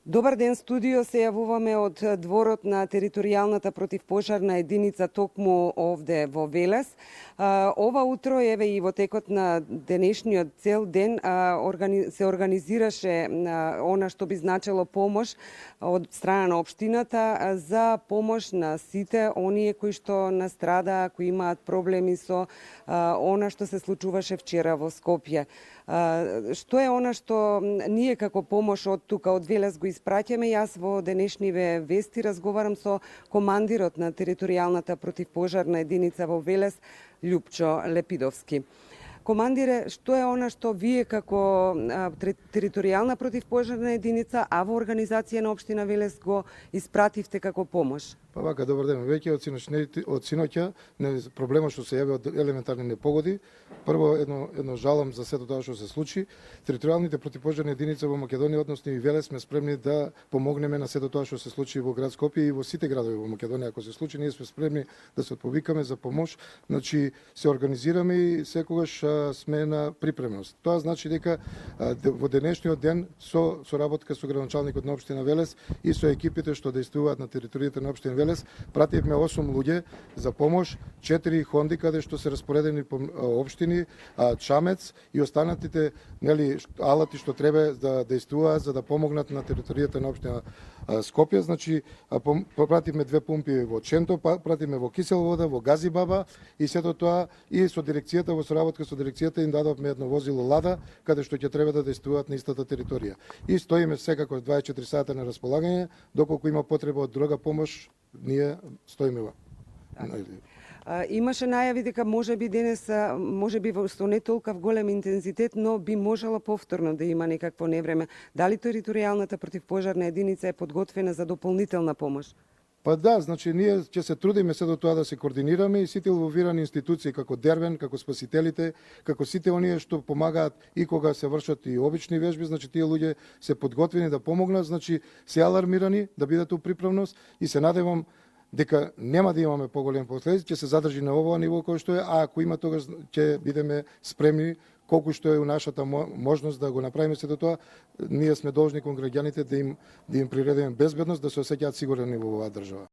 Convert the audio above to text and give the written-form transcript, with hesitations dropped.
Добар ден, студио, се јавуваме од дворот на територијалната противпожарна единица токму овде во Велес. Ова утро, еве и во текот на денешниот цел ден, се организираше она што би значило помош од страна на општината за помош на сите оние кои што настрадаа, кои имаат проблеми со она што се случуваше вчера во Скопје. Што е она што ние како помош од тука, од Велес, го испраќаме? Јас во денешниве вести разговарам со командирот на територијалната противпожарна единица во Велес, Љупчо Лепидовски. Командире, што е она што вие како територијална противпожарна единица, а во организација на општина Велес го испративте како помош? Па вака, добар ден. Веќе од синоќа проблемот што се јави од елементарни непогоди. Прво едно жалам за сето тоа што се случи. Територијалните противпожарни единици во Македонија, односно и Велес, сме спремни да помогнеме на сето тоа што се случи во град Скопје и во сите градови во Македонија. Ако се случи, ние сме спремни да се отповикаме за помош. Значи се организираме и секогаш сме на припремност. Тоа значи дека во денешниот ден со соработка со градоначалникот на општина Велес и со екипите што действуваат на територијата на општина Велес, пративме 8 луѓе за помош, 4 хонди каде што се распоредени по општини, Чамец и останатите алати што треба да действуваат за да помогнат на територијата на општина Скопје. Значи пративме 2 пумпи во Ченто, пративме во Кисел вода, во Газибаба и сето тоа и со дирекцијата, во соработка со дирекцијата им дадовме едно возило Лада каде што ќе треба да действуваат на истата територија. И стоиме секако 24 сата на располагање, доколку има потреба од друга помош, ние стоиме. Имаше најави дека можеби денес, можеби со не толков голем интензитет, но би можело повторно да има некакво невреме. Дали територијалната противпожарна единица е подготвена за дополнителна помош? Па да, значи ние ќе се трудиме се до тоа да се координираме и сите инволвирани институции како Дервен, како спасителите, како сите оние што помагаат и кога се вршат и обични вежби, значи тие луѓе се подготвени да помогнат, значи се алармирани да бидат у приправност и се надевам дека нема да имаме поголем последици, ќе се задржи на овој ниво кој што е, а ако има тогаш ќе бидеме спремни колку што е у нашата можност да го направиме сето тоа. Ние сме должни кон граѓаните да им приредиме безбедност, да се осеќаат сигурни во оваа држава.